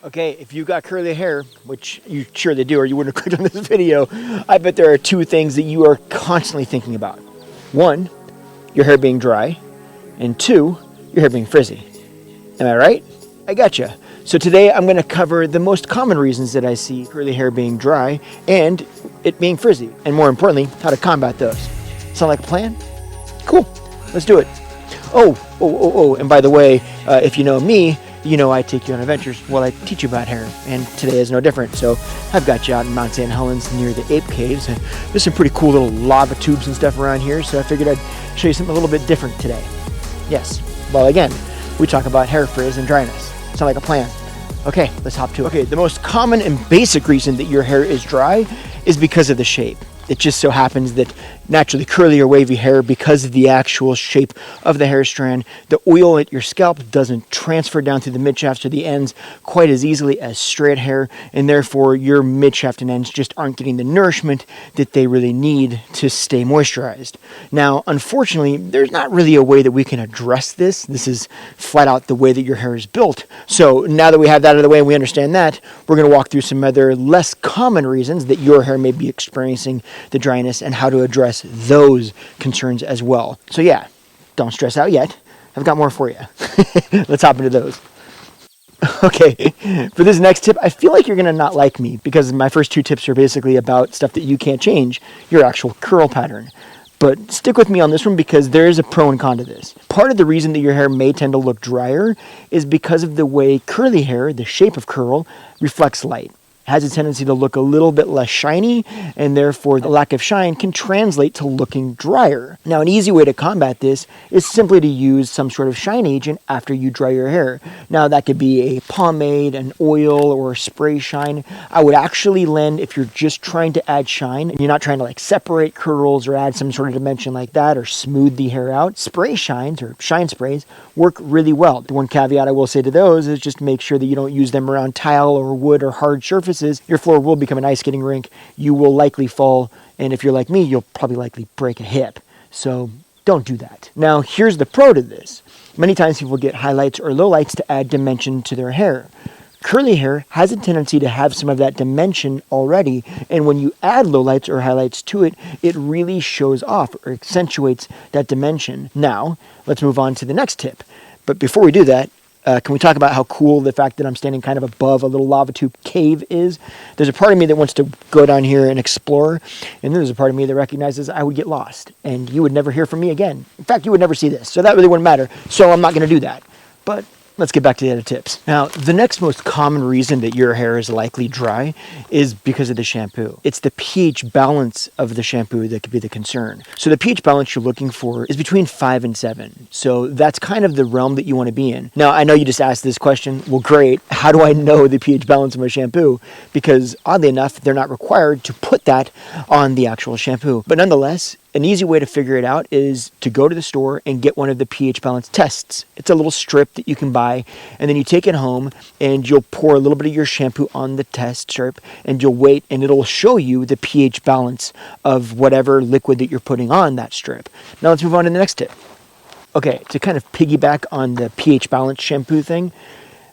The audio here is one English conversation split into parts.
Okay, if you got curly hair, which you surely do or you wouldn't have clicked on this video, I bet there are two things that you are constantly thinking about. One, your hair being dry, and two, your hair being frizzy. Am I right? I gotcha. So today I'm going to cover the most common reasons that I see curly hair being dry and it being frizzy, and more importantly, how to combat those. Sound like a plan? Cool, let's do it. Oh, and by the way, if you know me, you know I take you on adventures while I teach you about hair, and today is no different. So I've got you out in Mount St. Helens near the ape caves, and there's some pretty cool little lava tubes and stuff around here, so I figured I'd show you something a little bit different today. Yes, well again, we talk about hair frizz and dryness. Sound like a plan? Okay, let's hop to it. Okay, the most common and basic reason that your hair is dry is because of the shape. It just so happens that naturally curly or wavy hair, because of the actual shape of the hair strand, the oil at your scalp doesn't transfer down through the midshaft to the ends quite as easily as straight hair, and therefore your midshaft and ends just aren't getting the nourishment that they really need to stay moisturized. Now, unfortunately, there's not really a way that we can address this. This is flat out the way that your hair is built. So now that we have that out of the way and we understand that, we're going to walk through some other less common reasons that your hair may be experiencing the dryness and how to address those concerns as well. So yeah, don't stress out yet. I've got more for you. Let's hop into those. Okay, for this next tip, I feel like you're going to not like me because my first two tips are basically about stuff that you can't change, your actual curl pattern. But stick with me on this one because there is a pro and con to this. Part of the reason that your hair may tend to look drier is because of the way curly hair, the shape of curl, reflects light. Has a tendency to look a little bit less shiny, and therefore the lack of shine can translate to looking drier. Now, an easy way to combat this is simply to use some sort of shine agent after you dry your hair. Now, that could be a pomade, an oil, or a spray shine. I would actually lend, if you're just trying to add shine, and you're not trying to like separate curls or add some sort of dimension like that or smooth the hair out, spray shines or shine sprays work really well. The one caveat I will say to those is just make sure that you don't use them around tile or wood or hard surfaces. Your floor will become an ice skating rink. You will likely fall, and if you're like me, you'll probably likely break a hip. So don't do that. Now, here's the pro to this. Many times people get highlights or lowlights to add dimension to their hair. Curly hair has a tendency to have some of that dimension already, and when you add lowlights or highlights to it, it really shows off or accentuates that dimension. Now, let's move on to the next tip. But before we do that, can we talk about how cool the fact that I'm standing kind of above a little lava tube cave is? There's a part of me that wants to go down here and explore, and then there's a part of me that recognizes I would get lost, and you would never hear from me again. In fact, you would never see this, so that really wouldn't matter. So I'm not going to do that. But let's get back to the other tips. Now, the next most common reason that your hair is likely dry is because of the shampoo. It's the pH balance of the shampoo that could be the concern. So the pH balance you're looking for is between 5 and 7. So that's kind of the realm that you want to be in. Now, I know you just asked this question. Well, great. How do I know the pH balance of my shampoo? Because oddly enough, they're not required to put that on the actual shampoo. But nonetheless, an easy way to figure it out is to go to the store and get one of the pH balance tests. It's a little strip that you can buy, and then you take it home and you'll pour a little bit of your shampoo on the test strip and you'll wait, and it'll show you the pH balance of whatever liquid that you're putting on that strip. Now let's move on to the next tip. Okay, to kind of piggyback on the pH balance shampoo thing,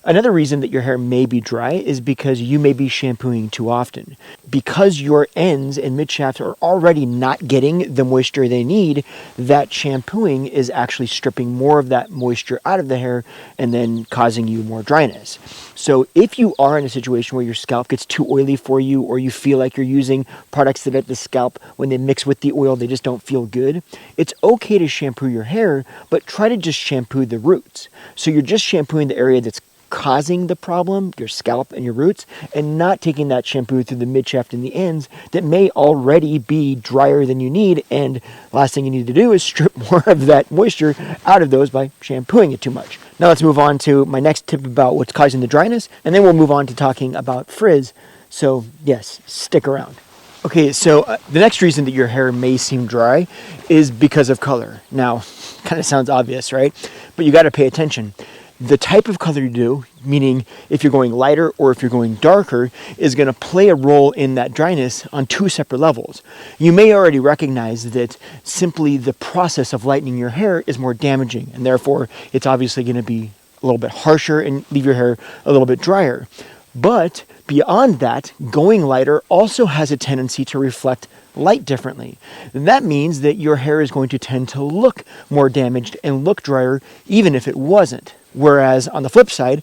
another reason that your hair may be dry is because you may be shampooing too often. Because your ends and midshafts are already not getting the moisture they need, that shampooing is actually stripping more of that moisture out of the hair and then causing you more dryness. So if you are in a situation where your scalp gets too oily for you, or you feel like you're using products that at the scalp, when they mix with the oil, they just don't feel good, it's okay to shampoo your hair, but try to just shampoo the roots. So you're just shampooing the area that's causing the problem, your scalp and your roots, and not taking that shampoo through the midshaft and the ends that may already be drier than you need. And last thing you need to do is strip more of that moisture out of those by shampooing it too much. Now let's move on to my next tip about what's causing the dryness, and then we'll move on to talking about frizz. So yes, stick around. Okay, so the next reason that your hair may seem dry is because of color. Now, kind of sounds obvious, right? But you got to pay attention. The type of color you do, meaning if you're going lighter or if you're going darker, is going to play a role in that dryness on two separate levels. You may already recognize that simply the process of lightening your hair is more damaging, and therefore it's obviously going to be a little bit harsher and leave your hair a little bit drier. But beyond that, going lighter also has a tendency to reflect light differently. And that means that your hair is going to tend to look more damaged and look drier even if it wasn't. Whereas on the flip side,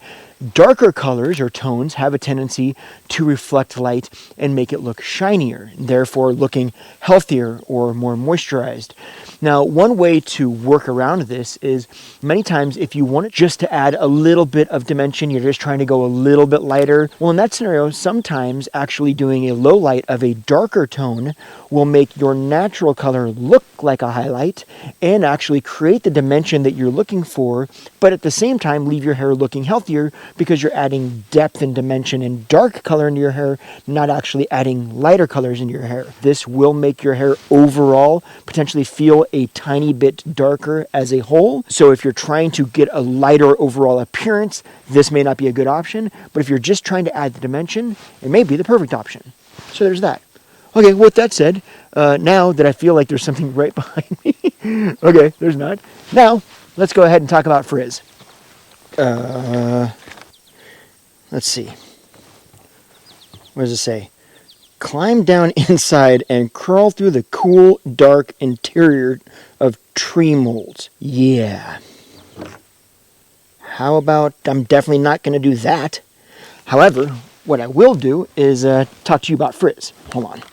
darker colors or tones have a tendency to reflect light and make it look shinier, therefore looking healthier or more moisturized. Now, one way to work around this is many times if you want it just to add a little bit of dimension, you're just trying to go a little bit lighter. Well, in that scenario, sometimes actually doing a low light of a darker tone will make your natural color look like a highlight and actually create the dimension that you're looking for, but at the same time leave your hair looking healthier because you're adding depth and dimension and dark color into your hair, not actually adding lighter colors into your hair. This will make your hair overall potentially feel a tiny bit darker as a whole. So if you're trying to get a lighter overall appearance, this may not be a good option, but if you're just trying to add the dimension, it may be the perfect option. So there's that. Okay, with that said, now that I feel like there's something right behind me, okay, there's not. Now, let's go ahead and talk about frizz. Let's see. What does it say? Climb down inside and crawl through the cool, dark interior of tree molds. Yeah. How about, I'm definitely not going to do that. However, what I will do is talk to you about frizz. Hold on.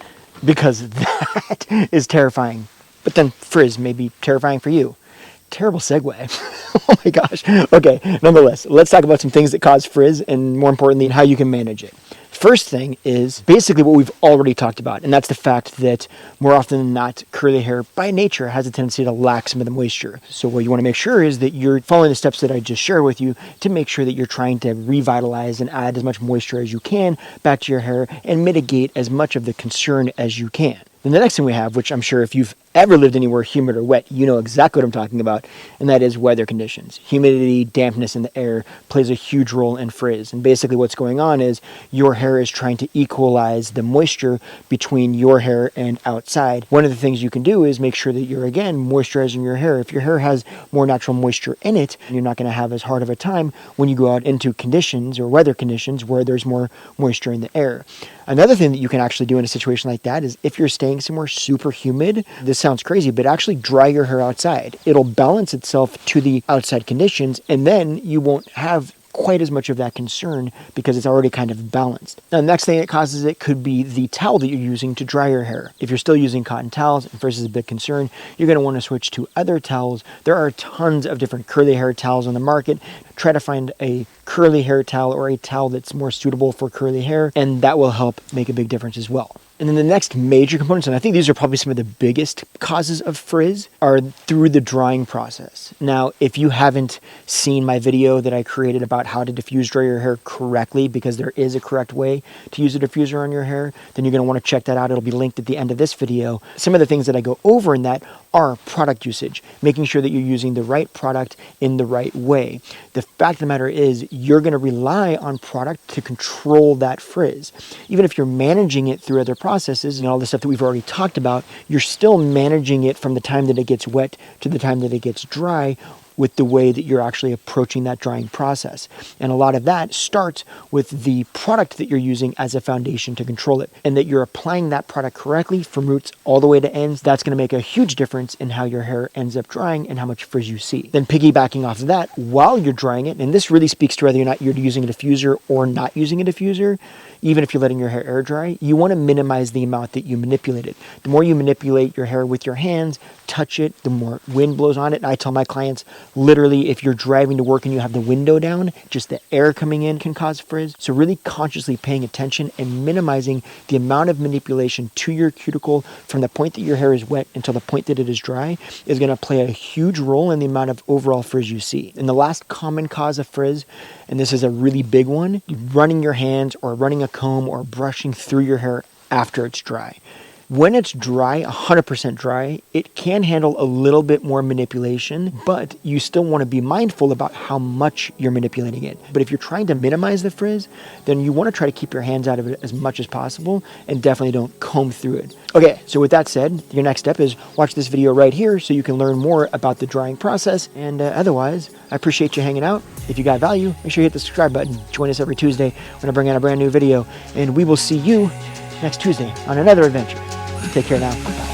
Because that is terrifying. But then frizz may be terrifying for you. Terrible segue. Oh my gosh. Okay, nonetheless, let's talk about some things that cause frizz and more importantly, how you can manage it. First thing is basically what we've already talked about, and that's the fact that more often than not, curly hair by nature has a tendency to lack some of the moisture. So what you want to make sure is that you're following the steps that I just shared with you to make sure that you're trying to revitalize and add as much moisture as you can back to your hair and mitigate as much of the concern as you can. Then the next thing we have, which I'm sure if you've ever lived anywhere humid or wet, you know exactly what I'm talking about, and that is weather conditions. Humidity, dampness in the air plays a huge role in frizz. And basically what's going on is your hair is trying to equalize the moisture between your hair and outside. One of the things you can do is make sure that you're, again, moisturizing your hair. If your hair has more natural moisture in it, you're not going to have as hard of a time when you go out into conditions or weather conditions where there's more moisture in the air. Another thing that you can actually do in a situation like that is if you're staying somewhere super humid, this sounds crazy, but actually dry your hair outside. It'll balance itself to the outside conditions, and then you won't have quite as much of that concern because it's already kind of balanced. Now, the next thing that causes it could be the towel that you're using to dry your hair. If you're still using cotton towels, and frizz is a big concern, you're going to want to switch to other towels. There are tons of different curly hair towels on the market. Try to find a curly hair towel or a towel that's more suitable for curly hair, and that will help make a big difference as well. And then the next major components, and I think these are probably some of the biggest causes of frizz, are through the drying process. Now, if you haven't seen my video that I created about how to diffuse dry your hair correctly, because there is a correct way to use a diffuser on your hair, then you're going to want to check that out. It'll be linked at the end of this video. Some of the things that I go over in that are product usage, making sure that you're using the right product in the right way. The fact of the matter is you're going to rely on product to control that frizz. Even if you're managing it through other processes and all the stuff that we've already talked about, you're still managing it from the time that it gets wet to the time that it gets dry with the way that you're actually approaching that drying process. And a lot of that starts with the product that you're using as a foundation to control it, and that you're applying that product correctly from roots all the way to ends. That's going to make a huge difference in how your hair ends up drying and how much frizz you see. Then piggybacking off of that, while you're drying it, and this really speaks to whether or not you're using a diffuser or not using a diffuser, even if you're letting your hair air dry, you want to minimize the amount that you manipulate it. The more you manipulate your hair with your hands, touch it, the more wind blows on it. And I tell my clients, literally, if you're driving to work and you have the window down, just the air coming in can cause frizz. So really consciously paying attention and minimizing the amount of manipulation to your cuticle from the point that your hair is wet until the point that it is dry is going to play a huge role in the amount of overall frizz you see. And the last common cause of frizz, and this is a really big one, running your hands or running a comb or brushing through your hair after it's dry. When it's dry, 100% dry, it can handle a little bit more manipulation, but you still want to be mindful about how much you're manipulating it. But if you're trying to minimize the frizz, then you want to try to keep your hands out of it as much as possible and definitely don't comb through it. Okay, so with that said, your next step is watch this video right here so you can learn more about the drying process. And otherwise, I appreciate you hanging out. If you got value, make sure you hit the subscribe button. Join us every Tuesday when I bring out a brand new video. And we will see you next Tuesday on another adventure. Take care now. Bye.